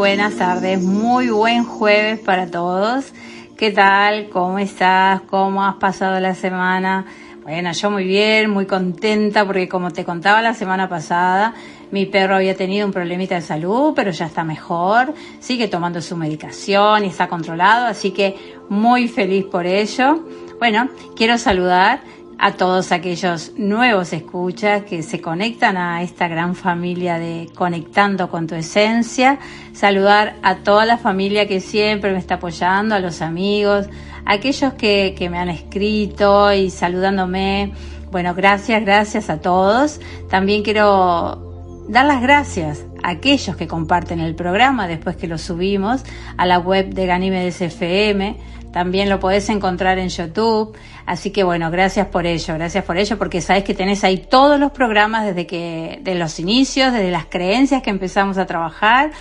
buenas tardes, muy buen jueves para todos. ¿Qué tal? ¿Cómo estás? ¿Cómo has pasado la semana? Bueno, yo muy bien, muy contenta porque como te contaba la semana pasada, mi perro había tenido un problemita de salud, pero ya está mejor, sigue tomando su medicación y está controlado, así que muy feliz por ello. Bueno, quiero saludar a todos aquellos nuevos escuchas que se conectan a esta gran familia de Conectando con tu Esencia, saludar a toda la familia que siempre me está apoyando, a los amigos, a aquellos que me han escrito y saludándome. Bueno, gracias a todos. También quiero dar las gracias a aquellos que comparten el programa después que lo subimos a la web de Ganímedes FM. También lo podés encontrar en YouTube, así que bueno, gracias por ello, porque sabés que tenés ahí todos los programas de los inicios, desde las creencias que empezamos a trabajar,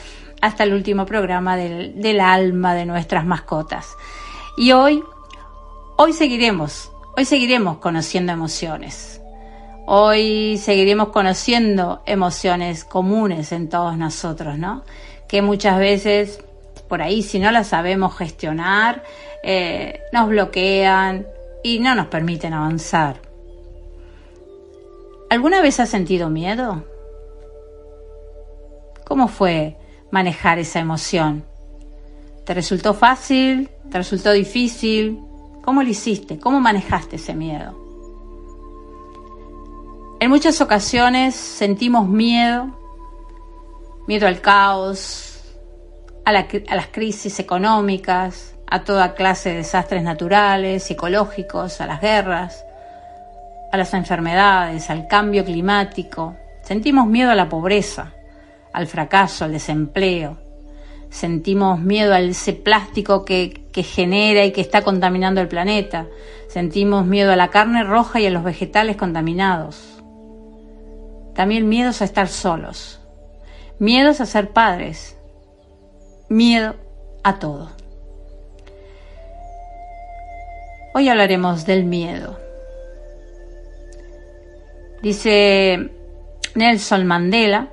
hasta el último programa del alma de nuestras mascotas. Y hoy seguiremos conociendo emociones. Hoy seguiremos conociendo emociones comunes en todos nosotros, ¿no? Que muchas veces, por ahí, si no las sabemos gestionar, nos bloquean y no nos permiten avanzar. ¿Alguna vez has sentido miedo? ¿Cómo fue manejar esa emoción? ¿Te resultó fácil? ¿Te resultó difícil? ¿Cómo lo hiciste? ¿Cómo manejaste ese miedo? En muchas ocasiones sentimos miedo al caos, a las crisis económicas, a toda clase de desastres naturales, psicológicos, a las guerras, a las enfermedades, al cambio climático. Sentimos miedo a la pobreza, al fracaso, al desempleo. Sentimos miedo a ese plástico que genera y que está contaminando el planeta. Sentimos miedo a la carne roja y a los vegetales contaminados. También miedos a estar solos, miedos a ser padres, miedo a todo. Hoy hablaremos del miedo. Dice Nelson Mandela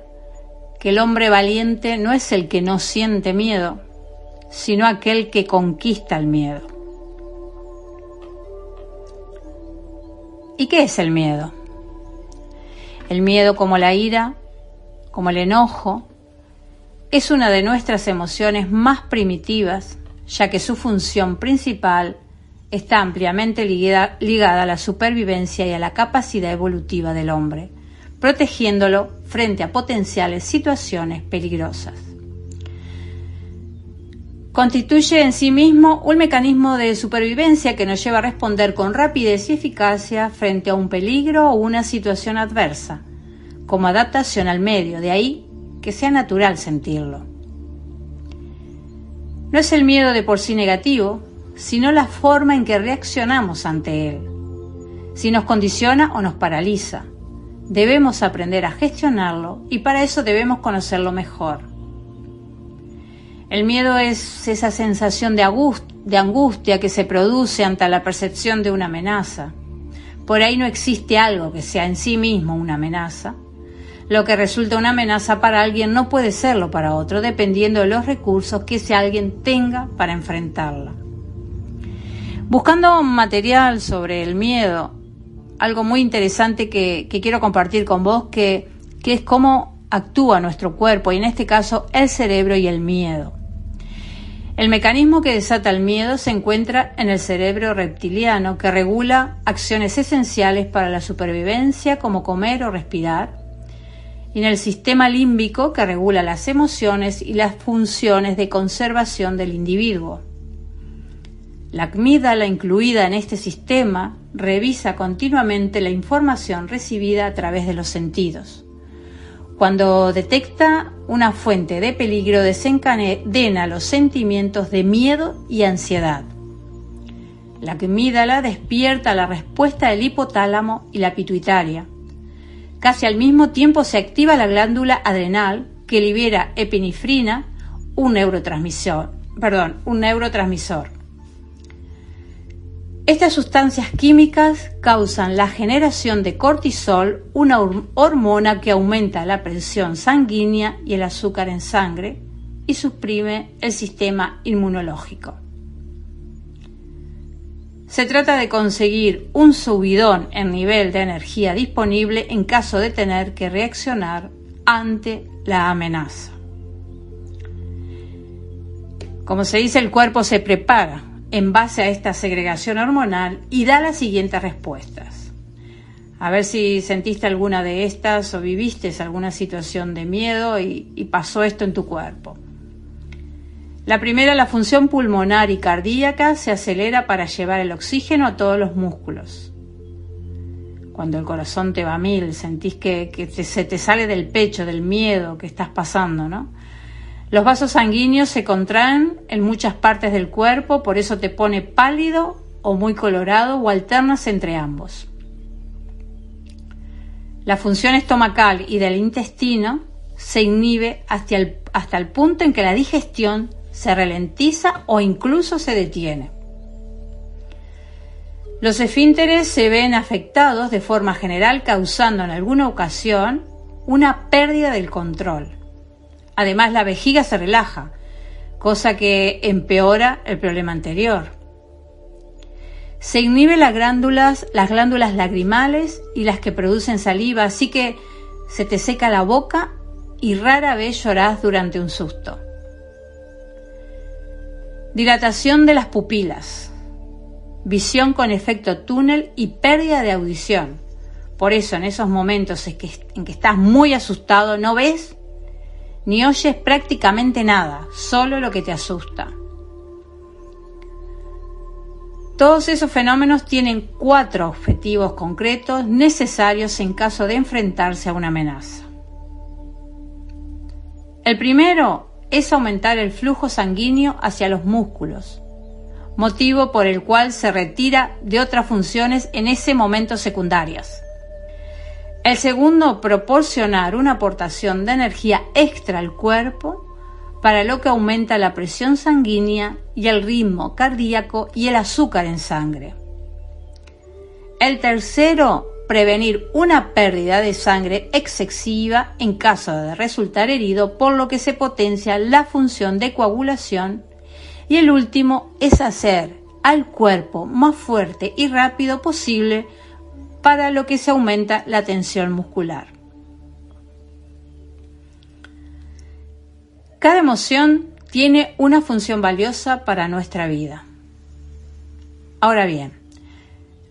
que el hombre valiente no es el que no siente miedo, sino aquel que conquista el miedo. ¿Y qué es el miedo? El miedo, como la ira, como el enojo, es una de nuestras emociones más primitivas, ya que su función principal está ampliamente ligada a la supervivencia y a la capacidad evolutiva del hombre, protegiéndolo frente a potenciales situaciones peligrosas. Constituye en sí mismo un mecanismo de supervivencia que nos lleva a responder con rapidez y eficacia frente a un peligro o una situación adversa, como adaptación al medio, de ahí que sea natural sentirlo. No es el miedo de por sí negativo, sino la forma en que reaccionamos ante él. Si nos condiciona o nos paraliza, debemos aprender a gestionarlo y para eso debemos conocerlo mejor. El miedo es esa sensación de angustia que se produce ante la percepción de una amenaza. Por ahí no existe algo que sea en sí mismo una amenaza. Lo que resulta una amenaza para alguien no puede serlo para otro, dependiendo de los recursos que ese alguien tenga para enfrentarla. Buscando material sobre el miedo, algo muy interesante que quiero compartir con vos, que es cómo actúa nuestro cuerpo, y en este caso el cerebro y el miedo. El mecanismo que desata el miedo se encuentra en el cerebro reptiliano, que regula acciones esenciales para la supervivencia, como comer o respirar, y en el sistema límbico, que regula las emociones y las funciones de conservación del individuo. La amígdala, incluida en este sistema, revisa continuamente la información recibida a través de los sentidos. Cuando detecta una fuente de peligro, desencadena los sentimientos de miedo y ansiedad. La amígdala despierta la respuesta del hipotálamo y la pituitaria. Casi al mismo tiempo se activa la glándula adrenal, que libera epinefrina, un neurotransmisor. Estas sustancias químicas causan la generación de cortisol, una hormona que aumenta la presión sanguínea y el azúcar en sangre, y suprime el sistema inmunológico. Se trata de conseguir un subidón en nivel de energía disponible en caso de tener que reaccionar ante la amenaza. Como se dice, el cuerpo se prepara en base a esta segregación hormonal y da las siguientes respuestas. A ver si sentiste alguna de estas o viviste alguna situación de miedo y pasó esto en tu cuerpo. La primera, la función pulmonar y cardíaca se acelera para llevar el oxígeno a todos los músculos. Cuando el corazón te va a mil, sentís que se te sale del pecho, del miedo que estás pasando, ¿no? Los vasos sanguíneos se contraen en muchas partes del cuerpo, por eso te pone pálido o muy colorado o alternas entre ambos. La función estomacal y del intestino se inhibe hasta el punto en que la digestión se ralentiza o incluso se detiene. Los esfínteres se ven afectados de forma general, causando en alguna ocasión una pérdida del control. Además, la vejiga se relaja, cosa que empeora el problema anterior. Se inhiben las glándulas lagrimales y las que producen saliva, así que se te seca la boca y rara vez llorás durante un susto. Dilatación de las pupilas, visión con efecto túnel y pérdida de audición. Por eso, en esos momentos en que estás muy asustado, no ves ni oyes prácticamente nada, solo lo que te asusta. Todos esos fenómenos tienen 4 objetivos concretos necesarios en caso de enfrentarse a una amenaza. El primero es aumentar el flujo sanguíneo hacia los músculos, motivo por el cual se retira de otras funciones en ese momento secundarias. El segundo, proporcionar una aportación de energía extra al cuerpo, para lo que aumenta la presión sanguínea y el ritmo cardíaco y el azúcar en sangre. El tercero, prevenir una pérdida de sangre excesiva en caso de resultar herido, por lo que se potencia la función de coagulación. Y el último es hacer al cuerpo más fuerte y rápido posible, para lo que se aumenta la tensión muscular. Cada emoción tiene una función valiosa para nuestra vida. Ahora bien,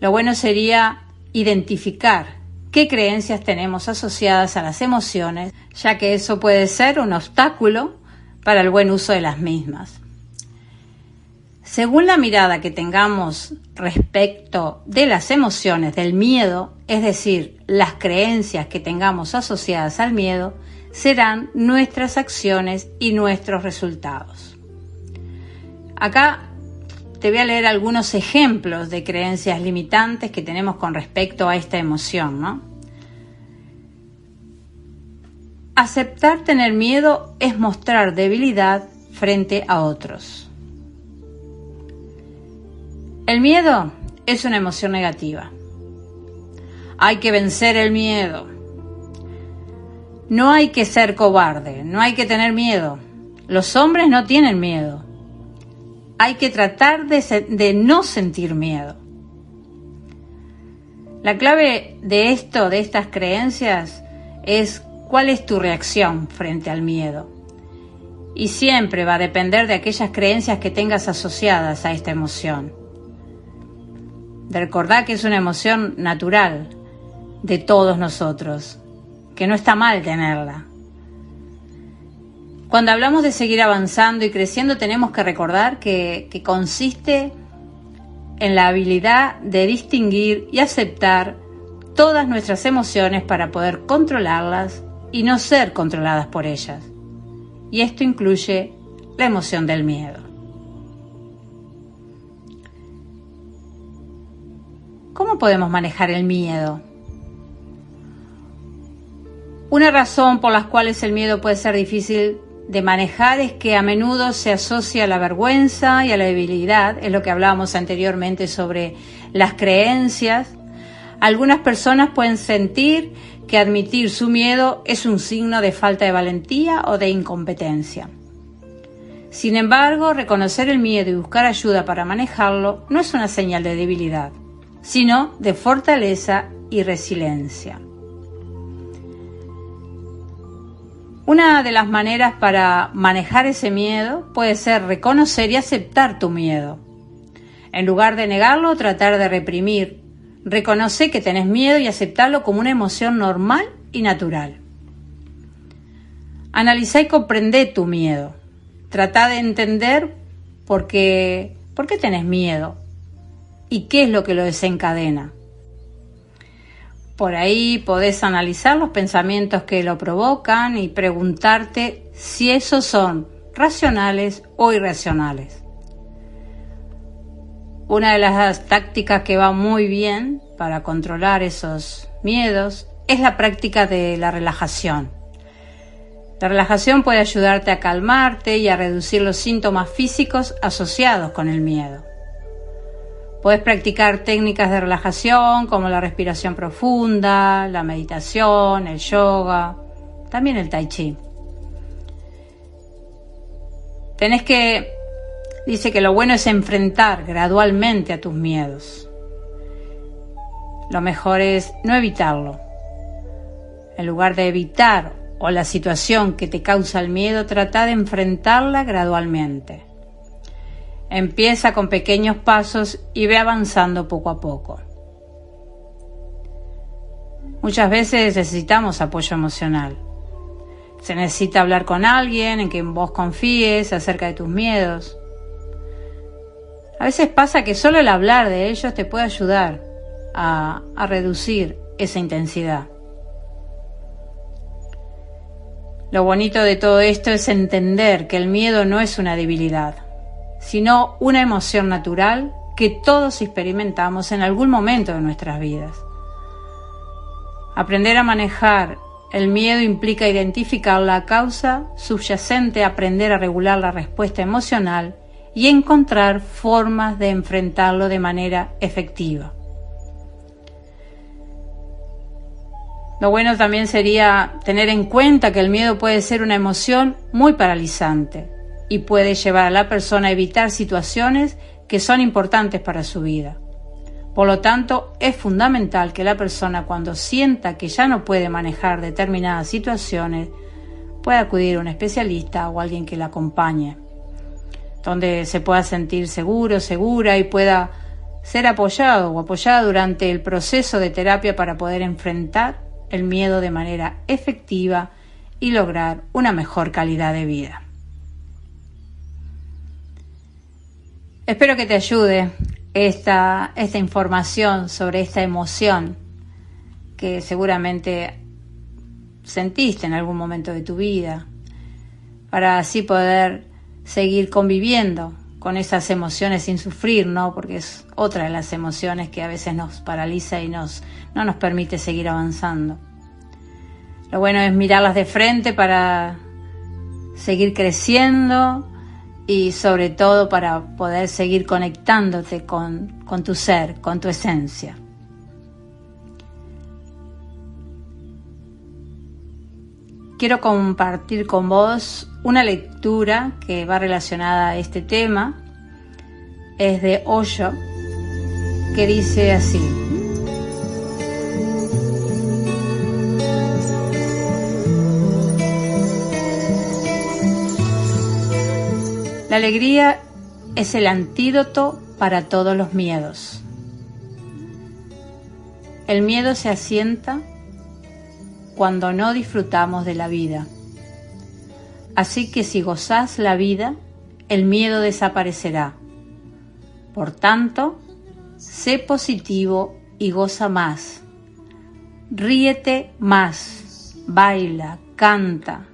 lo bueno sería identificar qué creencias tenemos asociadas a las emociones, ya que eso puede ser un obstáculo para el buen uso de las mismas. Según la mirada que tengamos respecto de las emociones del miedo, es decir, las creencias que tengamos asociadas al miedo, serán nuestras acciones y nuestros resultados. Acá te voy a leer algunos ejemplos de creencias limitantes que tenemos con respecto a esta emoción, ¿no? Aceptar tener miedo es mostrar debilidad frente a otros. El miedo es una emoción negativa. Hay que vencer el miedo. No hay que ser cobarde, no hay que tener miedo. Los hombres no tienen miedo. Hay que tratar de no sentir miedo. La clave de estas creencias, es cuál es tu reacción frente al miedo. Y siempre va a depender de aquellas creencias que tengas asociadas a esta emoción. De recordar que es una emoción natural de todos nosotros, que no está mal tenerla. Cuando hablamos de seguir avanzando y creciendo, tenemos que recordar que consiste en la habilidad de distinguir y aceptar todas nuestras emociones para poder controlarlas y no ser controladas por ellas. Y esto incluye la emoción del miedo. ¿Cómo podemos manejar el miedo? Una razón por las cuales el miedo puede ser difícil de manejar es que a menudo se asocia a la vergüenza y a la debilidad, es lo que hablábamos anteriormente sobre las creencias. Algunas personas pueden sentir que admitir su miedo es un signo de falta de valentía o de incompetencia. Sin embargo, reconocer el miedo y buscar ayuda para manejarlo no es una señal de debilidad, sino de fortaleza y resiliencia. Una de las maneras para manejar ese miedo puede ser reconocer y aceptar tu miedo. En lugar de negarlo o tratar de reprimir, reconoce que tenés miedo y aceptarlo como una emoción normal y natural. Analizá y comprendé tu miedo. Trata de entender por qué tenés miedo y qué es lo que lo desencadena. Por ahí podés analizar los pensamientos que lo provocan y preguntarte si esos son racionales o irracionales. Una de las tácticas que va muy bien para controlar esos miedos es la práctica de la relajación. La relajación puede ayudarte a calmarte y a reducir los síntomas físicos asociados con el miedo. Puedes practicar técnicas de relajación como la respiración profunda, la meditación, el yoga, también el tai chi. Dice que lo bueno es enfrentar gradualmente a tus miedos. Lo mejor es no evitarlo. En lugar de evitar o la situación que te causa el miedo, trata de enfrentarla gradualmente. Empieza con pequeños pasos y ve avanzando poco a poco. Muchas veces necesitamos apoyo emocional. Se necesita hablar con alguien en quien vos confíes acerca de tus miedos. A veces pasa que solo el hablar de ellos te puede ayudar a reducir esa intensidad. Lo bonito de todo esto es entender que el miedo no es una debilidad, sino una emoción natural que todos experimentamos en algún momento de nuestras vidas. Aprender a manejar el miedo implica identificar la causa subyacente, aprender a regular la respuesta emocional y encontrar formas de enfrentarlo de manera efectiva. Lo bueno también sería tener en cuenta que el miedo puede ser una emoción muy paralizante y puede llevar a la persona a evitar situaciones que son importantes para su vida. Por lo tanto, es fundamental que la persona, cuando sienta que ya no puede manejar determinadas situaciones, pueda acudir a un especialista o alguien que la acompañe, donde se pueda sentir seguro, segura y pueda ser apoyado o apoyada durante el proceso de terapia para poder enfrentar el miedo de manera efectiva y lograr una mejor calidad de vida. Espero que te ayude esta información sobre esta emoción que seguramente sentiste en algún momento de tu vida, para así poder seguir conviviendo con esas emociones sin sufrir, ¿no? Porque es otra de las emociones que a veces nos paraliza y no nos permite seguir avanzando. Lo bueno es mirarlas de frente para seguir creciendo y sobre todo para poder seguir conectándote con tu ser, con tu esencia. Quiero compartir con vos una lectura que va relacionada a este tema. Es de Osho, que dice así: la alegría es el antídoto para todos los miedos. El miedo se asienta cuando no disfrutamos de la vida. Así que si gozás la vida, el miedo desaparecerá. Por tanto, sé positivo y goza más. Ríete más, baila, canta.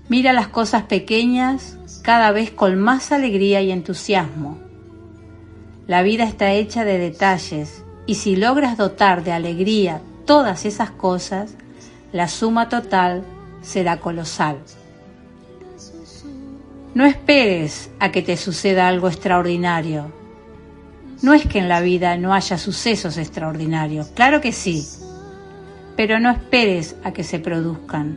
Mira las cosas pequeñas cada vez con más alegría y entusiasmo. La vida está hecha de detalles y si logras dotar de alegría todas esas cosas, la suma total será colosal. No esperes a que te suceda algo extraordinario. No es que en la vida no haya sucesos extraordinarios, claro que sí, pero no esperes a que se produzcan.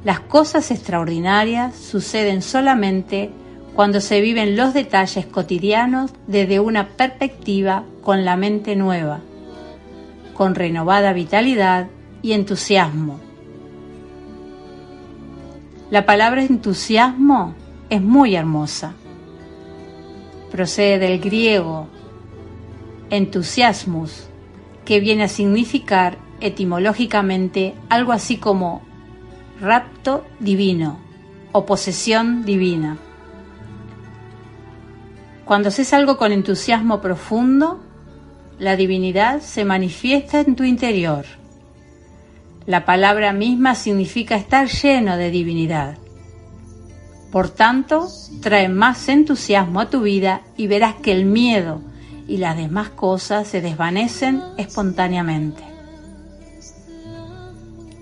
Las cosas extraordinarias suceden solamente cuando se viven los detalles cotidianos desde una perspectiva con la mente nueva, con renovada vitalidad y entusiasmo. La palabra entusiasmo es muy hermosa. Procede del griego entusiasmus, que viene a significar etimológicamente algo así como rapto divino o posesión divina. Cuando haces algo con entusiasmo profundo, la divinidad se manifiesta en tu interior. La palabra misma significa estar lleno de divinidad. Por tanto, trae más entusiasmo a tu vida y verás que el miedo y las demás cosas se desvanecen espontáneamente.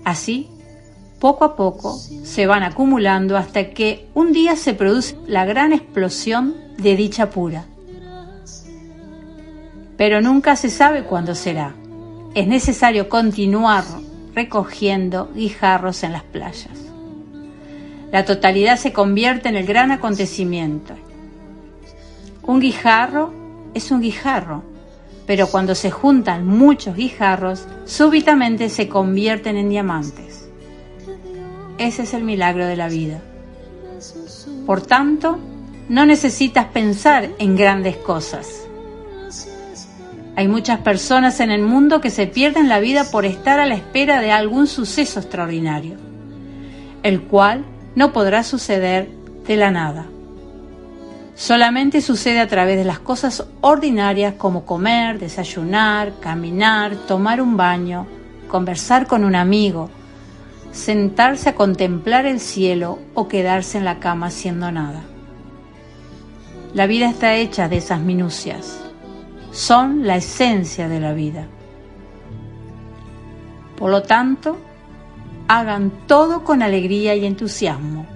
Así, poco a poco, se van acumulando hasta que un día se produce la gran explosión de dicha pura. Pero nunca se sabe cuándo será. Es necesario continuar recogiendo guijarros en las playas. La totalidad se convierte en el gran acontecimiento. Un guijarro es un guijarro, pero cuando se juntan muchos guijarros, súbitamente se convierten en diamantes. Ese es el milagro de la vida. Por tanto, no necesitas pensar en grandes cosas. Hay muchas personas en el mundo que se pierden la vida por estar a la espera de algún suceso extraordinario, el cual no podrá suceder de la nada. Solamente sucede a través de las cosas ordinarias como comer, desayunar, caminar, tomar un baño, conversar con un amigo, sentarse a contemplar el cielo o quedarse en la cama haciendo nada. La vida está hecha de esas minucias. Son la esencia de la vida. Por lo tanto, hagan todo con alegría y entusiasmo,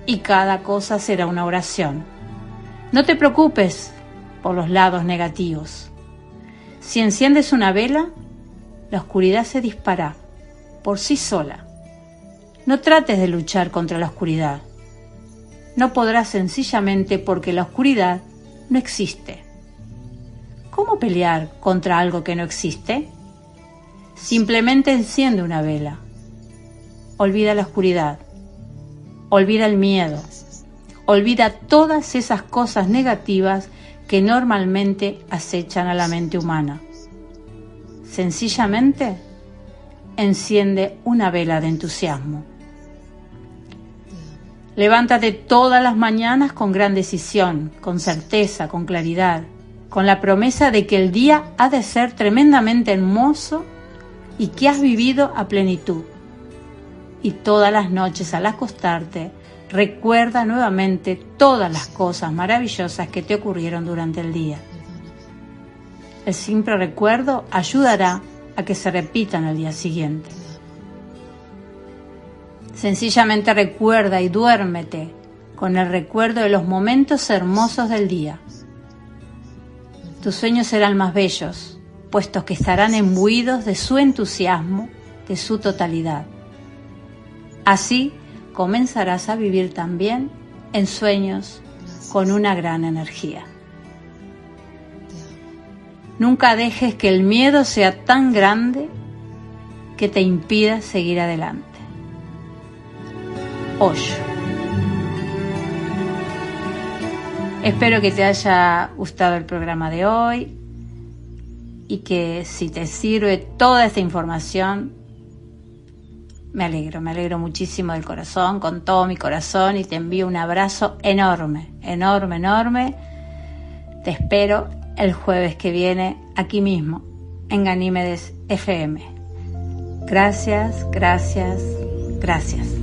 y cada cosa será una oración. No te preocupes por los lados negativos. Si enciendes una vela, la oscuridad se dispara por sí sola. No trates de luchar contra la oscuridad. No podrás sencillamente porque la oscuridad no existe. ¿Cómo pelear contra algo que no existe? Simplemente enciende una vela. Olvida la oscuridad. Olvida el miedo. Olvida todas esas cosas negativas que normalmente acechan a la mente humana. Sencillamente, enciende una vela de entusiasmo. Levántate todas las mañanas con gran decisión, con certeza, con claridad, con la promesa de que el día ha de ser tremendamente hermoso y que has vivido a plenitud. Y todas las noches al acostarte, recuerda nuevamente todas las cosas maravillosas que te ocurrieron durante el día. El simple recuerdo ayudará a que se repitan al día siguiente. Sencillamente recuerda y duérmete con el recuerdo de los momentos hermosos del día. Tus sueños serán más bellos, puesto que estarán imbuidos de su entusiasmo, de su totalidad. Así comenzarás a vivir también en sueños con una gran energía. Nunca dejes que el miedo sea tan grande que te impida seguir adelante. Osho. Espero que te haya gustado el programa de hoy y que si te sirve toda esta información, me alegro muchísimo del corazón, con todo mi corazón, y te envío un abrazo enorme, enorme, enorme. Te espero el jueves que viene aquí mismo, en Ganímedes FM. Gracias, gracias, gracias.